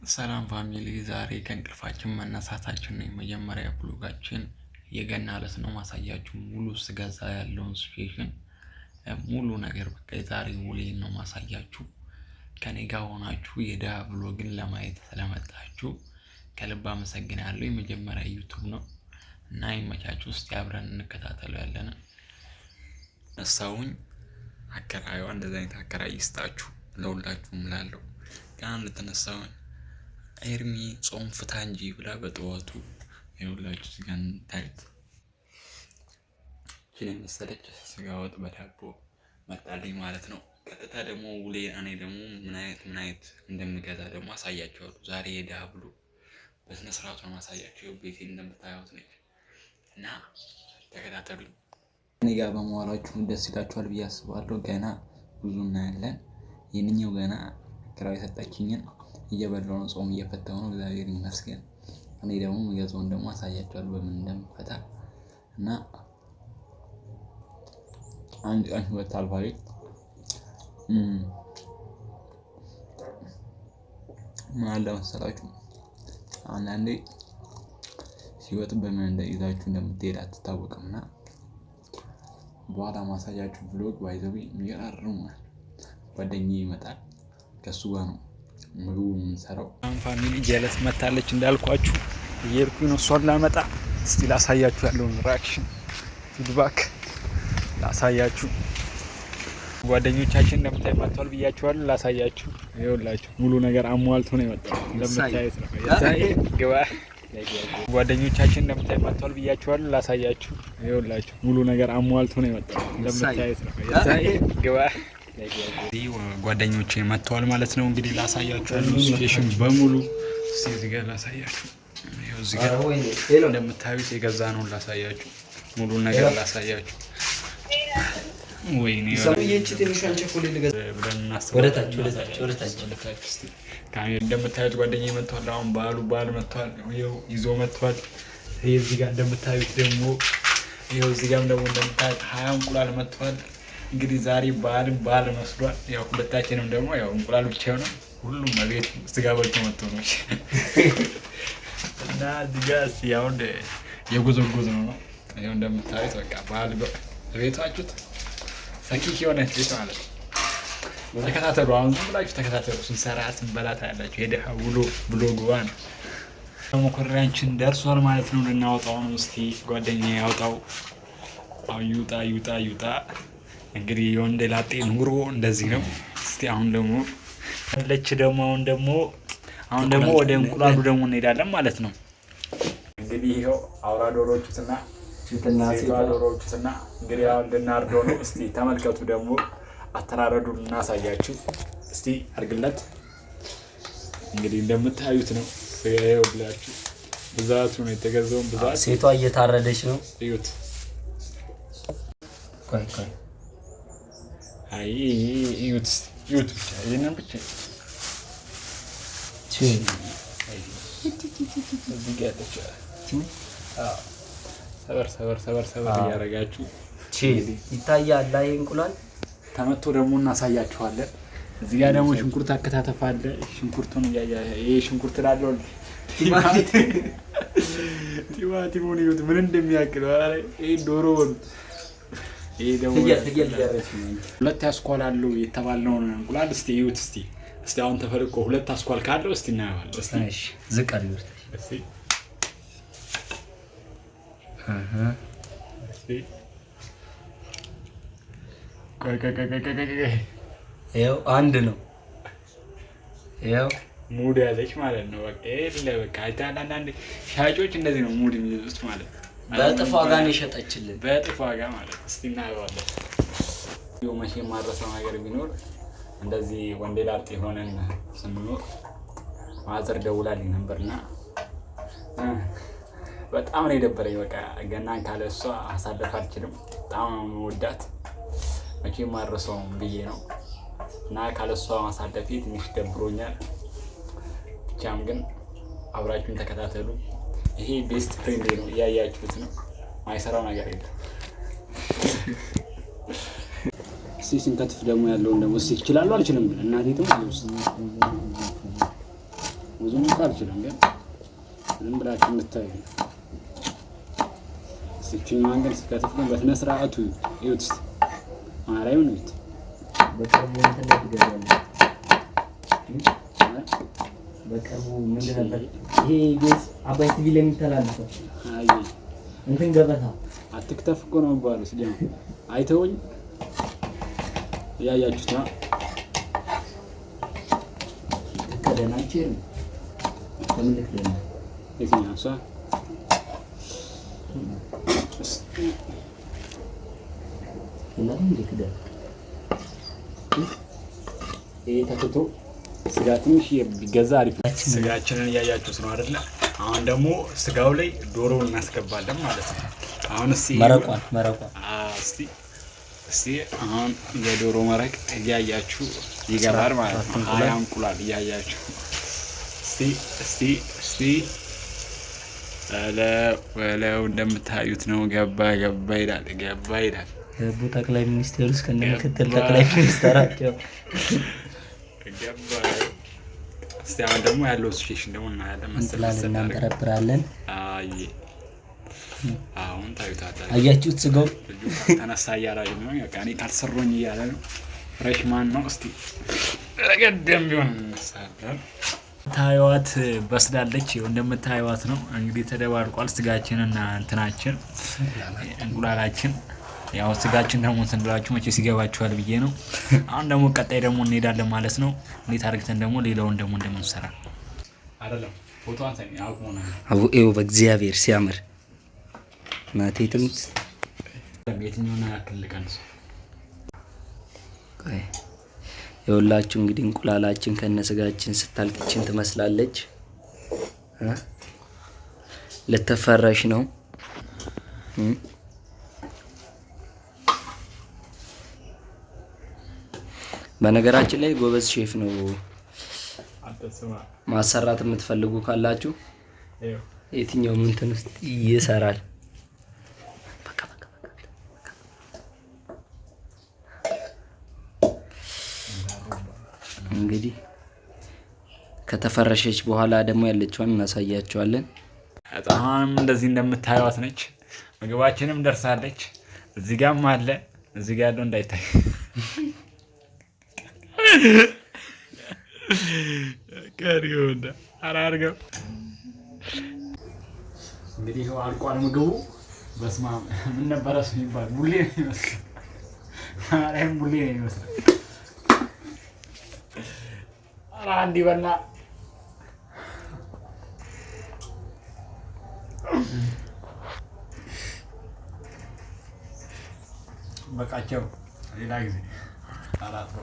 ሰላም ፋሚሊ ዛሬ ከእንቅልፋችን መነሳታችን ነው። የመጀመሪያ ብሎጋችን የገና ዕለት ነው። ማሳያችሁ ሙሉ ስገዛ ያለውን ሲቹዌሽን ሙሉ ነገር በቃ የዛሬ ውሌን ነው ማሳያችሁ። ከኔ ጋር ሆናችሁ የድሃ ብሎግን ለማየት ስለመጣችሁ ከልብ አመሰግናለሁ። የመጀመሪያ ዩቲዩብ ነው እና ይመቻችሁ። ውስጥ አብረን እንከታተለው ያለን ነሳውኝ አከራዩ እንደዚህ አይነት አከራይ ይስጣችሁ ለሁላችሁም እላለሁ። ጋር ልትነሳውኝ ኤርሚ ጾም ፍታ እንጂ ብላ በጠዋቱ ይኸውላችሁ እዚህ ጋር ታይት እቺን መሰለች ስጋ ወጥ በዳቦ መጣልኝ ማለት ነው። ቀጥታ ደግሞ ውሌ እኔ ደግሞ ምን አይነት እንደምገዛ ደግሞ አሳያችኋለሁ። ዛሬ የድሃ ብሎ በስነ ስርዓቱ ማሳያችሁ ቤቴ እንደምታዩት ነው እና ተከታተሉኝ። እኔ ጋር በመዋላችሁ ደስ ይላችኋል ብዬ አስባለሁ። ገና ብዙ እናያለን። የእኛው ገና ክራይ ሰጣችኝን እየበላሁ ነው። ጾም እየፈታሁ ነው። እግዚአብሔር ይመስገን። እኔ ደግሞ የጾም ደግሞ አሳያችኋለሁ በምን እንደምፈታ እና አንድ ቀን ሁለት አልፋሪ ምን አለ መሰላችሁ አንዳንዴ ሲወጥ በምን እንደይዛችሁ እንደምትሄድ አትታወቅምና በኋላ ማሳያችሁ ብሎግ ባይዘው የሚገራርም ጓደኛዬ ይመጣል ከሱ ጋር ነው ሙሉ ሰራው ፋሚሊ ጀለስ መታለች እንዳልኳችሁ እየሄድኩኝ ነው እሷን ላመጣ። እስቲ ላሳያችሁ ያለውን ሪአክሽን ፊድባክ ላሳያችሁ። ጓደኞቻችን እንደምታዩት ብያችኋለሁ። ላሳያችሁ ይኸውላችሁ ሙሉ ነገር አሟልቶ ነው የመጣው እንደምታዩት ነው። የሳይ ግባ ጓደኞቻችን እንደምታዩት ብያችኋለሁ። ላሳያችሁ ይኸውላችሁ ሙሉ ነገር አሟልቶ ነው የመጣው እንደምታዩት ነው። የሳይ ግባ ጓደኞቼ መጥተዋል ማለት ነው። እንግዲህ ላሳያችሁ ያለው ሲቹዌሽን በሙሉ እዚህ ጋር ላሳያችሁ። ይኸው እዚህ ጋር እንደምታዩት የገዛ ነው ላሳያችሁ። ሙሉ ነገር ላሳያችሁ። ወይኔ ሰውዬች ትንሿን ቸኮሌት ልገዛ ብለን እናስተዋወቅ ወደታች እስቲ ካሜራ እንደምታዩት ጓደኛዬ መጥተዋል። አሁን በዓል መጥተዋል። ይኸው ይዞ መጥተዋል። እዚህ ጋር እንደምታዩት ደግሞ ይኸው እዚህ ጋርም ደግሞ እንደምታዩት 20 እንቁላል መጥተዋል። እንግዲህ ዛሬ በዓል መስሏል። ያው ሁለታችንም ደግሞ ያው እንቁላል ብቻ ነው ሁሉም ቤት ስጋ በልቶ መጥቶ ነው እና ዲጋስ ያው የጉዞጉዞ ነው። ያው እንደምታዩት በቃ በዓል ቤታችሁት ሰኪክ የሆነ ቤት ማለት ነው። ተከታተሉ። አሁን ዝም ብላችሁ ተከታተሉ። ስንሰራ ስንበላ ታያላችሁ። የድሃ ውሎ ብሎግ ዋን መኮረሪያችን ደርሷል ማለት ነው። ልናወጣው ነው። እስቲ ጓደኛዬ ያውጣው። ይውጣ እንግዲህ የወንድ ላጤ ኑሮ እንደዚህ ነው። እስቲ አሁን ደግሞ ወደ እንቁላሉ ደግሞ እንሄዳለን ማለት ነው። እንግዲህ ይሄው አውራ ዶሮዎቹና እንግዲህ አሁን ልናርደው ነው። እስቲ ተመልከቱ። ደግሞ አተራረዱን እናሳያችሁ። እስቲ አርግለት። እንግዲህ እንደምታዩት ነው። ይኸውላችሁ ብዛቱ ነው የተገዛውን ብዛት። ሴቷ እየታረደች ነው። እዩት። ቆይ አይ እዩት ይሄንን ብቻ እዚህ ጋር ሰበር እያደረጋችሁ ይታያል። ላይ እንቁላል ተመቶ ደግሞ እናሳያችኋለን። እዚህ ጋር ደግሞ ሽንኩርት አከታተፍ አለ። ሽንኩርቱን ይሄ ሽንኩርት ላለው ቲማቲሙን ይሁት ምን እንደሚያክል ይሄ ዶሮ ይሄ ደግሞ ሁለት ያስኳላሉ የተባለውን እንቁላል እስቲ ይሁት። እስቲ አሁን ተፈልቆ ሁለት አስኳል ካለው እስቲ እናያለን። እሺ ዝቅ አድርጉት። ይኸው አንድ ነው። ይኸው ሙድ ያዘች ማለት ነው። በቃ አንዳንድ ሻጮች እንደዚህ ነው ሙድ የሚይዙት ማለት ነው። በጥፍ ዋጋ ነው የሸጠችልን። በጥፍ ዋጋ ማለት እስቲ እናየዋለን። መቼም ማድረሰው ነገር ቢኖር እንደዚህ ወንዴ ላጤ ሆነን ስንኖር ማዘር ደውላልኝ ነበርና በጣም ነው የደበረኝ። በቃ ገናን ካለ እሷ አሳልፍ አልችልም። በጣም ነው የምወዳት። መቼም ማድረሰውም ብዬ ነው እና ካለ እሷ ማሳለፌ ትንሽ ደብሮኛል። ብቻም ግን አብራችሁን ተከታተሉ። ይሄ ቤስት ፍሬንድ ነው፣ እያያችሁት ነው። ማይሰራው ነገር የለም። እስቲ ስንከትፍ ደግሞ ያለውን ደግሞ እስቲ ይችላል አልችልም እናቴ ብዙም እንኳን አልችልም ግን ዝም ብላችሁ እንድታዩ ሲችኛዋን ግን ስከትፍ ግን በስነ ስርዓቱ ይዩት ማርያምን ይዩት በቅርቡ እንትን ላይ ትገዛለህ በቅርቡ ምንድን ነበር ይሄ ቤት አባይ ቲቪ ላይ የሚተላለፈው አይ እንትን ገበታ አትክተፍ እኮ ነው የሚባለው ሲጀም አይተውኝ ያያችሁት ነው ከደናችን ተምልክ ደና የትኛው ሰው ለምን ልክደ ይሄ ተክቶ ስጋ ትንሽ ቢገዛ አሪፍ ነው። ስጋችንን እያያችሁት ነው አይደለ? አሁን ደግሞ ስጋው ላይ ዶሮውን እናስገባለን ማለት ነው። አሁን መረቋን እስቲ አሁን የዶሮ መረቅ እያያችሁ ይገባል ማለት ነው። ሀያ እንቁላል እያያችሁ እስቲ ወለው እንደምታዩት ነው። ገባ ይላል ህቡ ጠቅላይ ሚኒስቴር ውስጥ ከነምክትል ጠቅላይ ሚኒስትራቸው ገባ። እስቲ አሁን ደግሞ ያለው ሲቹዌሽን ደግሞ እናያለን። እንቁላል እናንጠረጥራለን። አሁን ታዩታላችሁ። አያችሁት ስጋው ልጁ ተነሳ እያላችሁ ነው። ያኔ ካልሰሮኝ እያለ ነው። ፍሬሽማን ነው። እስቲ ረገደም ቢሆን እንነሳለን። ታዩዋት በስላለች እንደምታዩዋት ነው እንግዲህ ተደባርቋል። ስጋችንና እንትናችን እንቁላላችን ያው ስጋችን ደግሞ እንስንላችሁ መቼ ሲገባችኋል ብዬ ነው። አሁን ደግሞ ቀጣይ ደግሞ እንሄዳለን ማለት ነው። እንዴት አድርገን ደግሞ ሌላውን ደግሞ እንደምንሰራ አይደለም ፎቶ አንተኝ አውቆና አቡኤው በእግዚአብሔር ሲያምር ማቴትም የትኛውና ያክል ቀንስ የሁላችሁ እንግዲህ እንቁላላችን ከነስጋችን ስታልቅችን ትመስላለች። ለተፈረሽ ነው። በነገራችን ላይ ጎበዝ ሼፍ ነው። ማሰራት የምትፈልጉ ካላችሁ የትኛው እንትን ውስጥ ይሰራል። እንግዲህ ከተፈረሸች በኋላ ደግሞ ያለችውን እናሳያቸዋለን። በጣም እንደዚህ እንደምታዩት ነች። ምግባችንም ደርሳለች። እዚህ ጋርም አለ። እዚህ ጋር ያለው እንዳይታይ ከሪውና አራርገው እንግዲህ ይኸው አልቋል ምግቡ። በስመ አብ ምን ነበረ እሱ የሚባል ቡሌ ነው የሚመስለው። ማርያም ቡሌ ነው የሚመስለው። አንዲ በና በቃቸው ሌላ ጊዜ አላጥሮ